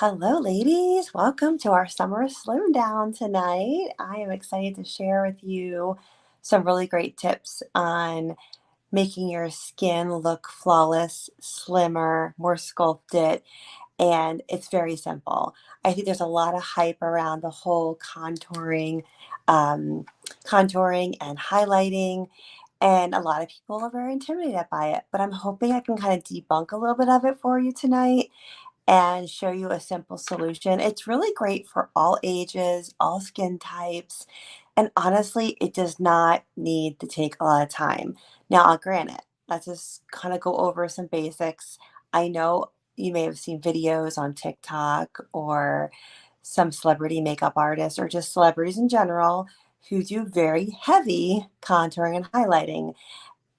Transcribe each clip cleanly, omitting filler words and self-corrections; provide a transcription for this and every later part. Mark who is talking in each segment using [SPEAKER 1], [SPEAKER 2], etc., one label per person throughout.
[SPEAKER 1] Hello, ladies. Welcome to our summer Slimdown tonight. I am excited to share with you some really great tips on making your skin look flawless, slimmer, more sculpted, and it's very simple. I think there's a lot of hype around the whole um, contouring and highlighting, and a lot of people are very intimidated by it. But I'm hoping I can kind of debunk a little bit of it for you tonight and show you a simple solution. It's really great for all ages, all skin types, and honestly, it does not need to take a lot of time. Now, I'll grant it. Let's just kind of go over some basics. I know you may have seen videos on TikTok or some celebrity makeup artists or just celebrities in general who do very heavy contouring and highlighting.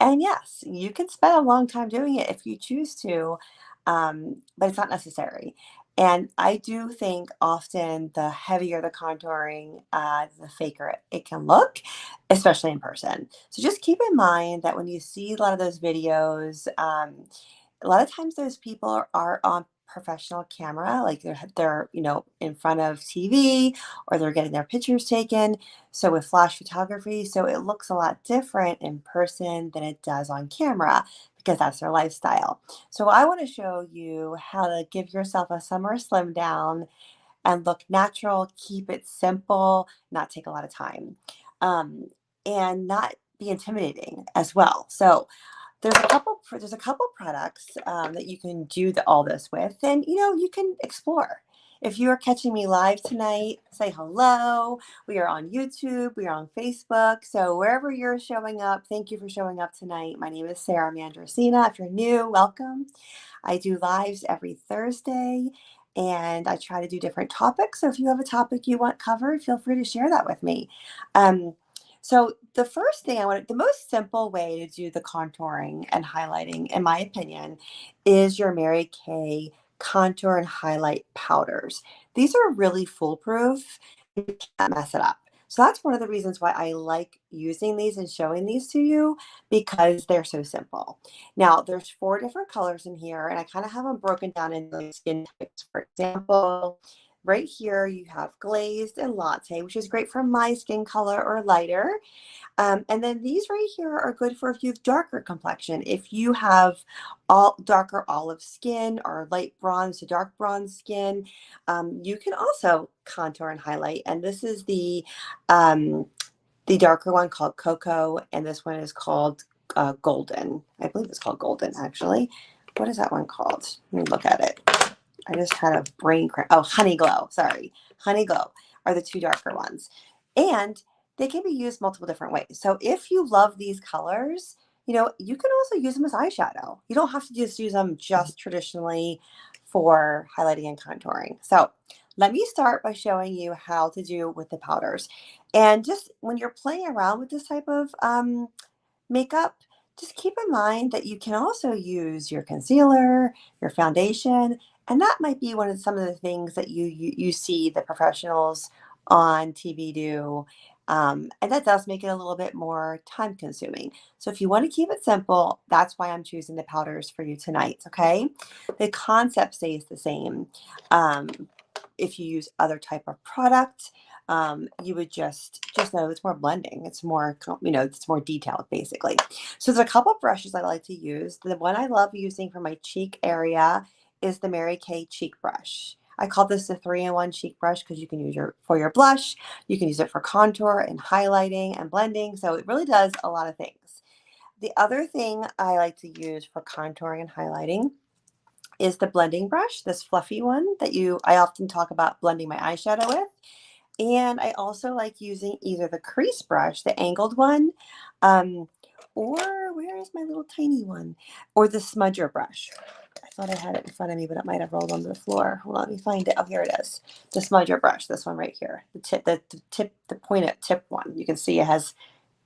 [SPEAKER 1] And yes, you can spend a long time doing it if you choose to, but it's not necessary. And I do think often the heavier the contouring, the faker it can look, especially in person. So just keep in mind that when you see a lot of those videos, a lot of times those people are on professional camera, like they're in front of TV or they're getting their pictures taken. So with flash photography, so it looks a lot different in person than it does on camera because that's their lifestyle. So I want to show you how to give yourself a summer slim down and look natural, keep it simple, not take a lot of time, um, and not be intimidating as well. So there's a couple products that you can do all this with, and you can explore. If you are catching me live tonight, say hello. We are on YouTube, we are on Facebook. So wherever you're showing up, thank you for showing up tonight. My name is Sarah Mandrasina. If you're new, welcome. I do lives every Thursday and I try to do different topics. So if you have a topic you want covered, feel free to share that with me. Um, so the first thing the most simple way to do the contouring and highlighting, in my opinion, is your Mary Kay contour and highlight powders. These are really foolproof. You can't mess it up. So that's one of the reasons why I like using these and showing these to you because they're so simple. Now, there's four different colors in here, and I kind of have them broken down into skin types. For example, right here you have glazed and latte, which is great for my skin color or lighter. And then these right here are good for if you have darker complexion. If you have all darker olive skin or light bronze to dark bronze skin, you can also contour and highlight. And this is the darker one called Cocoa, and this one is called Golden. I believe it's called Golden, actually. What is that one called? Let me look at it. I just had a brain cramp. Oh, Honey Glow. Sorry. Honey Glow are the two darker ones. And they can be used multiple different ways. So if you love these colors, you can also use them as eyeshadow. You don't have to just use them just traditionally for highlighting and contouring. So let me start by showing you how to do with the powders. And just when you're playing around with this type of makeup, just keep in mind that you can also use your concealer, your foundation, and that might be one of some of the things that you see the professionals on TV do. And that does make it a little bit more time consuming. So if you want to keep it simple, that's why I'm choosing the powders for you tonight, okay? The concept stays the same. Um, if you use other type of product, you would just know it's more blending. It's more, it's more detailed basically. So there's a couple of brushes I like to use. The one I love using for my cheek area is the Mary Kay cheek brush. I call this the 3-in-1 cheek brush because you can use for your blush, you can use it for contour and highlighting and blending. So it really does a lot of things. The other thing I like to use for contouring and highlighting is the blending brush, this fluffy one that I often talk about blending my eyeshadow with. And I also like using either the crease brush, the angled one, um, or where is my little tiny one? Or the smudger brush. I thought I had it in front of me, but it might have rolled onto the floor. Hold on, let me find it. Oh, here it is. The smudger brush, this one right here. The pointed tip one. You can see it has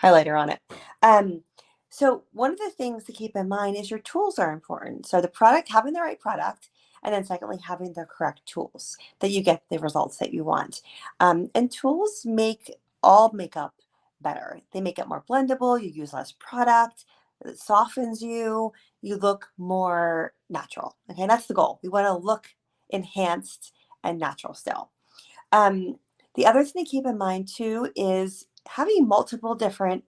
[SPEAKER 1] highlighter on it. So one of the things to keep in mind is your tools are important. So the product, having the right product, and then secondly, having the correct tools that you get the results that you want. And tools make all makeup better. They make it more blendable. You use less product. It softens you. You look more natural. Okay, that's the goal. We want to look enhanced and natural still. Um, the other thing to keep in mind too is having multiple different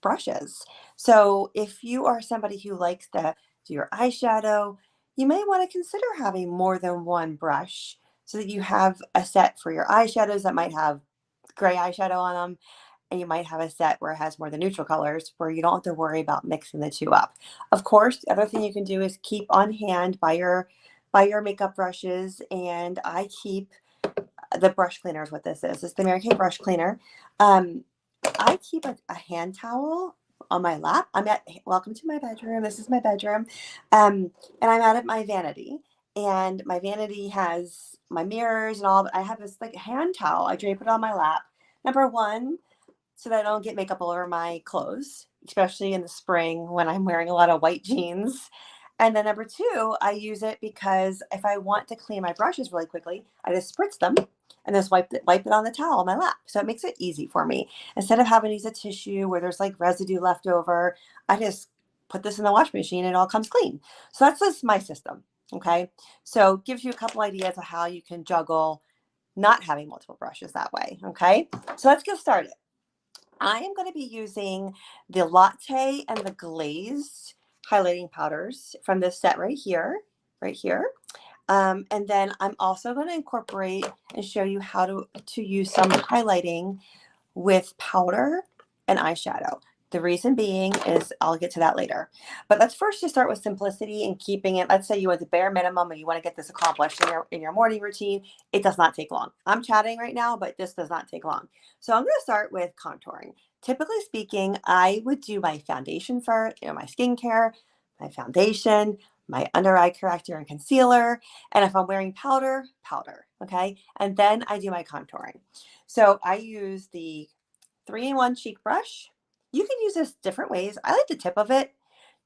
[SPEAKER 1] brushes. So if you are somebody who likes to do your eyeshadow, you may want to consider having more than one brush so that you have a set for your eyeshadows that might have gray eyeshadow on them, and you might have a set where it has more the neutral colors where you don't have to worry about mixing the two up. Of course, the other thing you can do is keep on hand by your makeup brushes, and I keep the brush cleaner is what this is. It's the Mary Kay brush cleaner. Um, I keep a hand towel on my lap. Welcome to my bedroom. This is my bedroom. And I'm out at my vanity. And my vanity has my mirrors and all, but I have this like hand towel. I drape it on my lap. Number one, so that I don't get makeup all over my clothes, especially in the spring when I'm wearing a lot of white jeans. And then number two, I use it because if I want to clean my brushes really quickly, I just spritz them and just wipe it on the towel on my lap. So it makes it easy for me. Instead of having to use a tissue where there's like residue left over, I just put this in the wash machine and it all comes clean. So that's just my system. Okay. So it gives you a couple ideas of how you can juggle not having multiple brushes that way. Okay. So let's get started. I am going to be using the latte and the glazed highlighting powders from this set right here, right here. And then I'm also going to incorporate and show you how to use some highlighting with powder and eyeshadow. The reason being is I'll get to that later. But let's first just start with simplicity and keeping it. Let's say you want the bare minimum and you want to get this accomplished in your morning routine. It does not take long. I'm chatting right now, but this does not take long. So I'm going to start with contouring. Typically speaking, I would do my foundation first, my skincare, my foundation, my under eye corrector and concealer. And if I'm wearing powder, powder. Okay. And then I do my contouring. So I use the 3-in-1 cheek brush. You can use this different ways. I like the tip of it.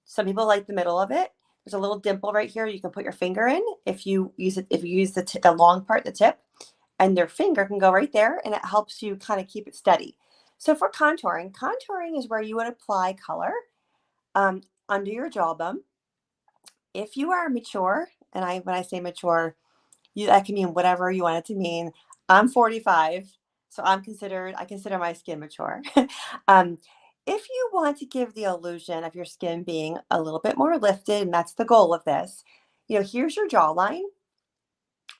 [SPEAKER 1] Some people like the middle of it. There's a little dimple right here you can put your finger in if you use it. If you use the long part, the tip, and your finger can go right there, and it helps you kind of keep it steady. So for contouring, contouring is where you would apply color under your jawbone. If you are mature, and when I say mature, that can mean whatever you want it to mean. I'm 45, so I consider my skin mature. um, if you want to give the illusion of your skin being a little bit more lifted, and that's the goal of this, here's your jawline.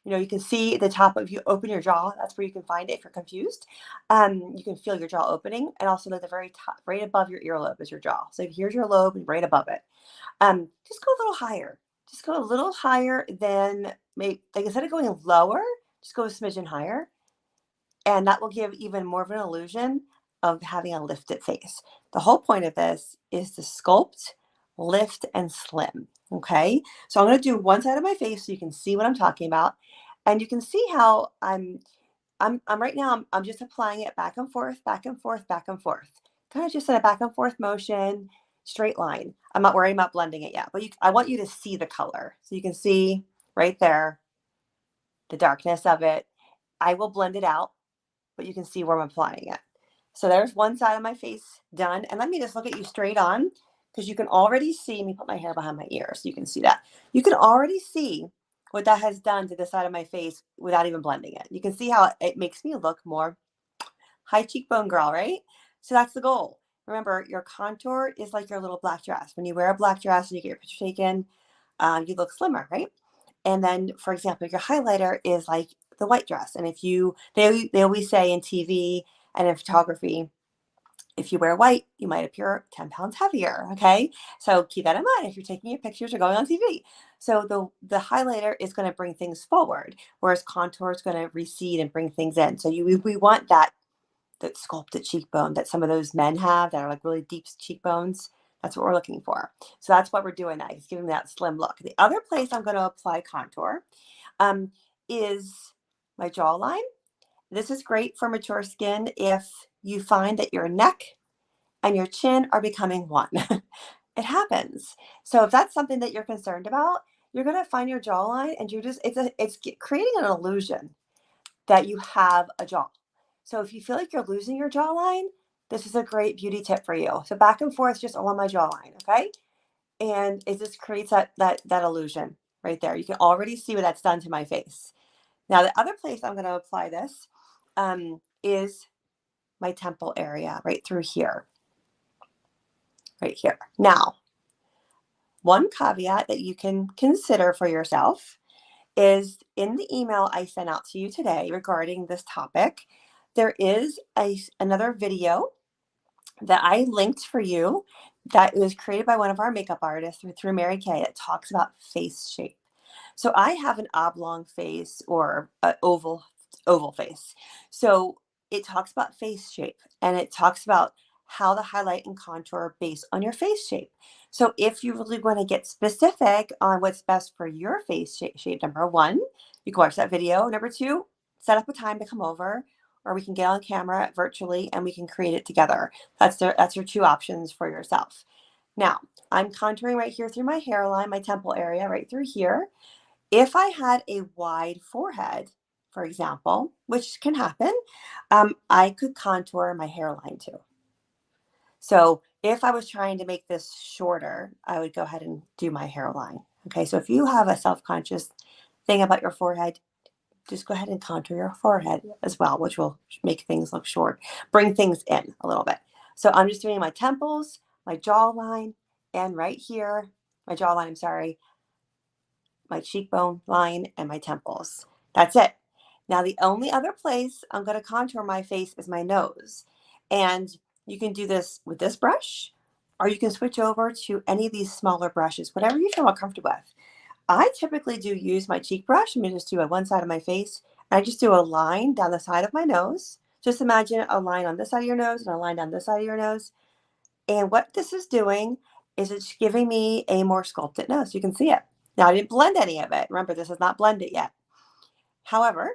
[SPEAKER 1] You can see the top of you open your jaw. That's where you can find it if you're confused. You can feel your jaw opening, and also at the very top, right above your earlobe is your jaw. So here's your lobe, and right above it. Just go a little higher. Just go a little higher than maybe, like instead of going lower, just go a smidgen higher. And that will give even more of an illusion of having a lifted face. The whole point of this is to sculpt, lift, and slim. Okay. So I'm going to do one side of my face so you can see what I'm talking about. And you can see how I'm right now, I'm just applying it back and forth, back and forth, back and forth. Kind of just in a back and forth motion, straight line. I'm not worrying about blending it yet, but I want you to see the color. So you can see right there, the darkness of it. I will blend it out, but you can see where I'm applying it. So there's one side of my face done. And let me just look at you straight on because you can already see, let me put my hair behind my ear so you can see that. You can already see what that has done to the side of my face without even blending it. You can see how it makes me look more high cheekbone girl, right? So that's the goal. Remember, your contour is like your little black dress. When you wear a black dress and you get your picture taken, you look slimmer, right? And then, for example, your highlighter is like the white dress. And they always say in TV and in photography, if you wear white, you might appear 10 pounds heavier. Okay. So keep that in mind if you're taking your pictures or going on TV. So the highlighter is going to bring things forward, whereas contour is going to recede and bring things in. So we want that sculpted cheekbone that some of those men have that are like really deep cheekbones. That's what we're looking for. So that's what we're doing now. It's giving that slim look. The other place I'm going to apply contour is my jawline. This is great for mature skin if you find that your neck and your chin are becoming one. It happens. So if that's something that you're concerned about, you're going to find your jawline and it's creating an illusion that you have a jaw. So if you feel like you're losing your jawline, this is a great beauty tip for you. So back and forth just along my jawline, okay? And it just creates that illusion right there. You can already see what that's done to my face. Now, the other place I'm going to apply this is my temple area right through here, right here. Now, one caveat that you can consider for yourself is in the email I sent out to you today regarding this topic, there is another video that I linked for you that was created by one of our makeup artists through Mary Kay that talks about face shape. So I have an oblong face or an oval face. So it talks about face shape and it talks about how to highlight and contour based on your face shape. So if you really want to get specific on what's best for your face shape, number one, you can watch that video. Number two, set up a time to come over or we can get on camera virtually and we can create it together. That's your two options for yourself. Now, I'm contouring right here through my hairline, my temple area, right through here. If I had a wide forehead, for example, which can happen, I could contour my hairline too. So if I was trying to make this shorter, I would go ahead and do my hairline. Okay, so if you have a self-conscious thing about your forehead, just go ahead and contour your forehead as well, which will make things look short, bring things in a little bit. So I'm just doing my temples, my jawline, and right here, my jawline, I'm sorry, my cheekbone line, and my temples. That's it. Now, the only other place I'm going to contour my face is my nose. And you can do this with this brush, or you can switch over to any of these smaller brushes, whatever you feel more comfortable with. I typically do use my cheek brush. I'm going to just do on one side of my face. I just do a line down the side of my nose. Just imagine a line on this side of your nose and a line down this side of your nose. And what this is doing is it's giving me a more sculpted nose. You can see it. Now, I didn't blend any of it. Remember, this is not blended yet. However,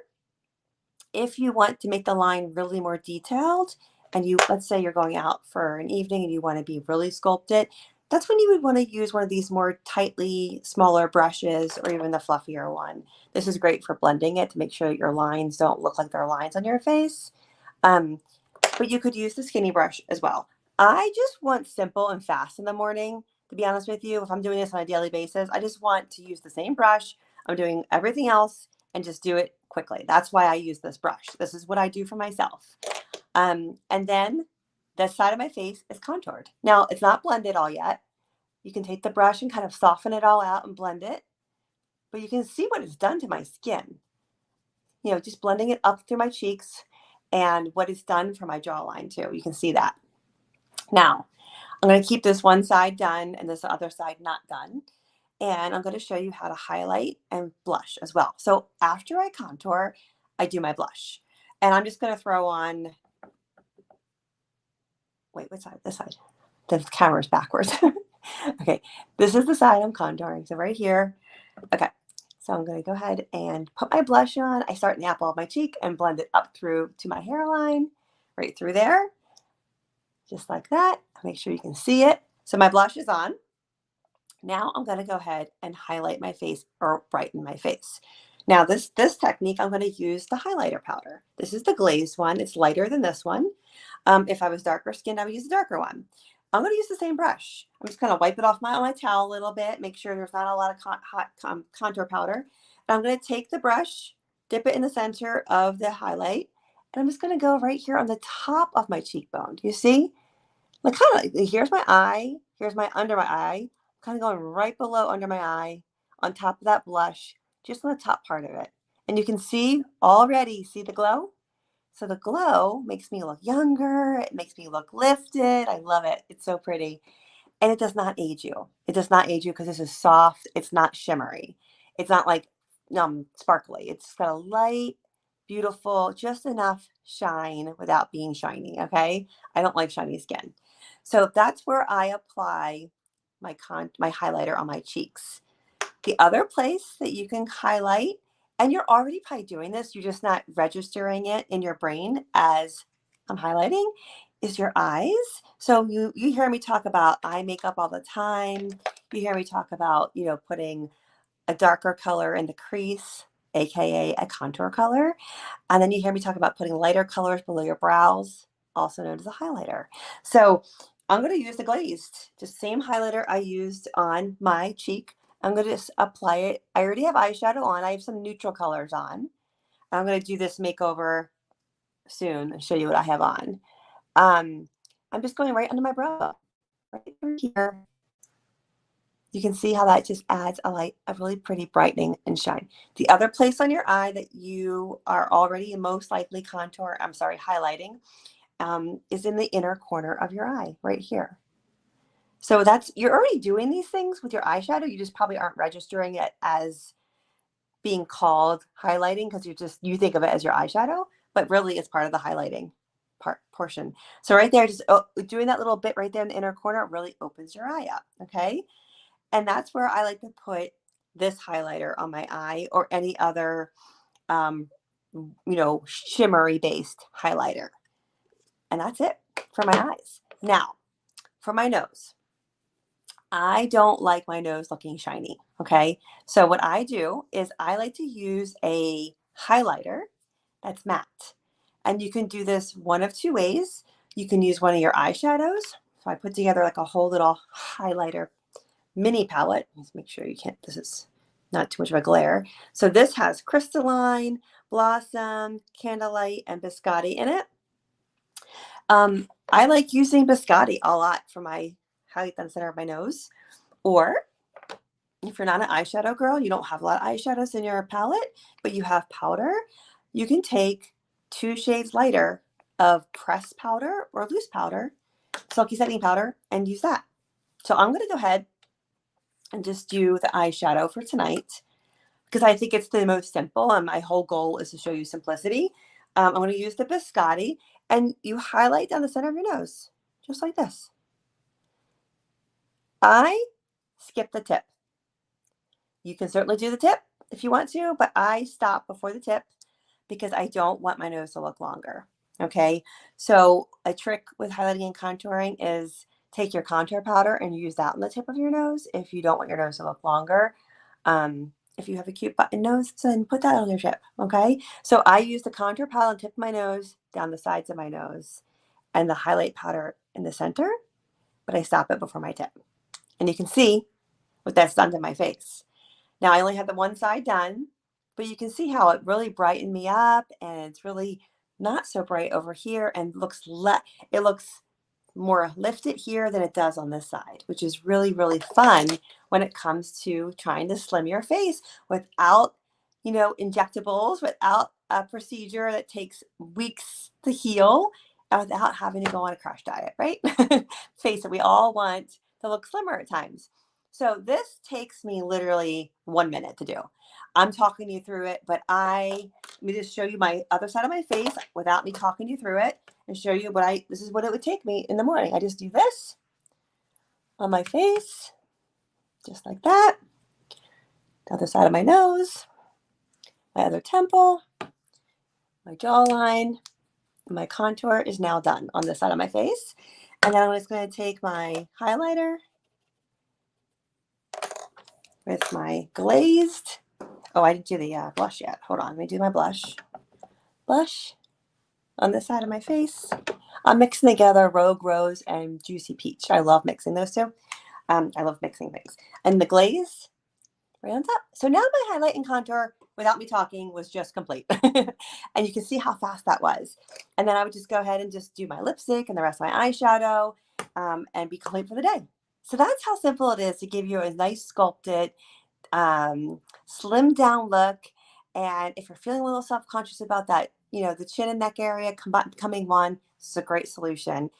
[SPEAKER 1] if you want to make the line really more detailed and let's say you're going out for an evening and you want to be really sculpted, that's when you would want to use one of these more tightly smaller brushes or even the fluffier one. This is great for blending it to make sure that your lines don't look like they're lines on your face. But you could use the skinny brush as well. I just want simple and fast in the morning, to be honest with you. If I'm doing this on a daily basis, I just want to use the same brush. I'm doing everything else and just do it quickly. That's why I use this brush. This is what I do for myself. And then the side of my face is contoured. Now, it's not blended all yet. You can take the brush and kind of soften it all out and blend it. But you can see what it's done to my skin. You know, just blending it up through my cheeks and what it's done for my jawline too. You can see that. Now, I'm going to keep this one side done and this other side not done. And I'm going to show you how to highlight and blush as well. So after I contour, I do my blush. And I'm just going to throw on, wait, what side? This side. The camera's backwards. Okay, this is the side I'm contouring. So right here. Okay, so I'm going to go ahead and put my blush on. I start in the apple of my cheek and blend it up through to my hairline, right through there. Just like that. Make sure you can see it. So my blush is on. Now I'm going to go ahead and highlight my face or brighten my face. Now this technique, I'm going to use the highlighter powder. This is the glazed one. It's lighter than this one. If I was darker skinned, I would use the darker one. I'm going to use the same brush. I'm just going to wipe it off on my towel a little bit, make sure there's not a lot of hot contour powder. And I'm going to take the brush, dip it in the center of the highlight, and I'm just going to go right here on the top of my cheekbone. Do you see? Like kind of, here's my eye, here's my under my eye, kind of going right below under my eye, on top of that blush, just on the top part of it. And you can see already, see the glow? So the glow makes me look younger, it makes me look lifted. I love it. It's so pretty. And it does not age you. It does not age you because this is soft. It's not shimmery. It's not like sparkly. It's got a light, beautiful, just enough shine without being shiny. Okay. I don't like shiny skin. So that's where I apply my highlighter on my cheeks. The other place that you can highlight, and you're already probably doing this, you're just not registering it in your brain as I'm highlighting, is your eyes. So you hear me talk about eye makeup all the time. You hear me talk about, you know, putting a darker color in the crease, aka a contour color. And then you hear me talk about putting lighter colors below your brows, also known as a highlighter. So I'm going to use the glazed, just same highlighter I used on my cheek. I'm going to just apply it. I already have eyeshadow on. I have some neutral colors on. I'm going to do this makeover soon and show you what I have on. I'm just going right under my brow, right through here. You can see how that just adds a really pretty brightening and shine. The other place on your eye that you are already most likely highlighting, is in the inner corner of your eye, right here. So you're already doing these things with your eyeshadow. You just probably aren't registering it as being called highlighting because you think of it as your eyeshadow, but really it's part of the highlighting portion. So right there, just doing that little bit right there in the inner corner really opens your eye up, okay? And that's where I like to put this highlighter on my eye or any other, shimmery based highlighter. And that's it for my eyes. Now, for my nose. I don't like my nose looking shiny, okay? So what I do is I like to use a highlighter that's matte. And you can do this one of two ways. You can use one of your eyeshadows. So I put together like a whole little highlighter mini palette. Let's make sure this is not too much of a glare. So this has Crystalline, Blossom, Candlelight, and Biscotti in it. I like using Biscotti a lot for my highlight on the center of my nose. Or if you're not an eyeshadow girl, you don't have a lot of eyeshadows in your palette, but you have powder, you can take 2 shades lighter of pressed powder or loose powder, silky setting powder, and use that. So I'm going to go ahead and just do the eyeshadow for tonight because I think it's the most simple and my whole goal is to show you simplicity. I'm going to use the Biscotti, and you highlight down the center of your nose, just like this. I skip the tip. You can certainly do the tip if you want to, but I stop before the tip because I don't want my nose to look longer. Okay, so a trick with highlighting and contouring is take your contour powder and use that on the tip of your nose if you don't want your nose to look longer. If you have a cute button nose, then put that on your tip. Okay, so I use the contour powder on the tip of my nose, down the sides of my nose, and the highlight powder in the center, but I stop it before my tip. And you can see what that's done to my face. Now I only have the one side done, but you can see how it really brightened me up, and it's really not so bright over here and it looks more lifted here than it does on this side, which is really, really fun when it comes to trying to slim your face without, injectables, without a procedure that takes weeks to heal, and without having to go on a crash diet, right? Face it, we all want to look slimmer at times. So this takes me literally 1 minute to do. I'm talking you through it, but let me just show you my other side of my face without me talking you through it and show you this is what it would take me in the morning. I just do this on my face, just like that. The other side of my nose, my other temple, my jawline, and my contour is now done on this side of my face. And then I'm just going to take my highlighter with my glazed. Oh, I didn't do the blush yet. Hold on. Let me do my blush. Blush on this side of my face. I'm mixing together Rogue Rose and Juicy Peach. I love mixing those two. I love mixing things. And the glaze right on top. So now my highlight and contour, without me talking, was just complete. And you can see how fast that was. And then I would just go ahead and just do my lipstick and the rest of my eyeshadow and be complete for the day. So that's how simple it is to give you a nice sculpted, slimmed down look. And if you're feeling a little self-conscious about that, the chin and neck area coming on, this is a great solution.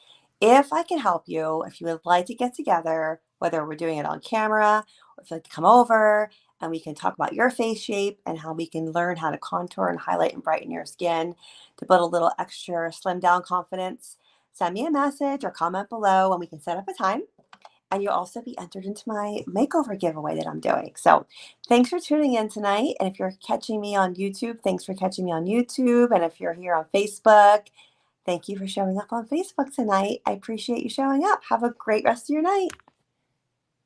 [SPEAKER 1] If I can help you, if you would like to get together, whether we're doing it on camera or if you'd like to come over and we can talk about your face shape and how we can learn how to contour and highlight and brighten your skin to build a little extra slim down confidence, send me a message or comment below and we can set up a time. And you'll also be entered into my makeover giveaway that I'm doing. So thanks for tuning in tonight. And if you're catching me on YouTube, thanks for catching me on YouTube. And if you're here on Facebook, thank you for showing up on Facebook tonight. I appreciate you showing up. Have a great rest of your night.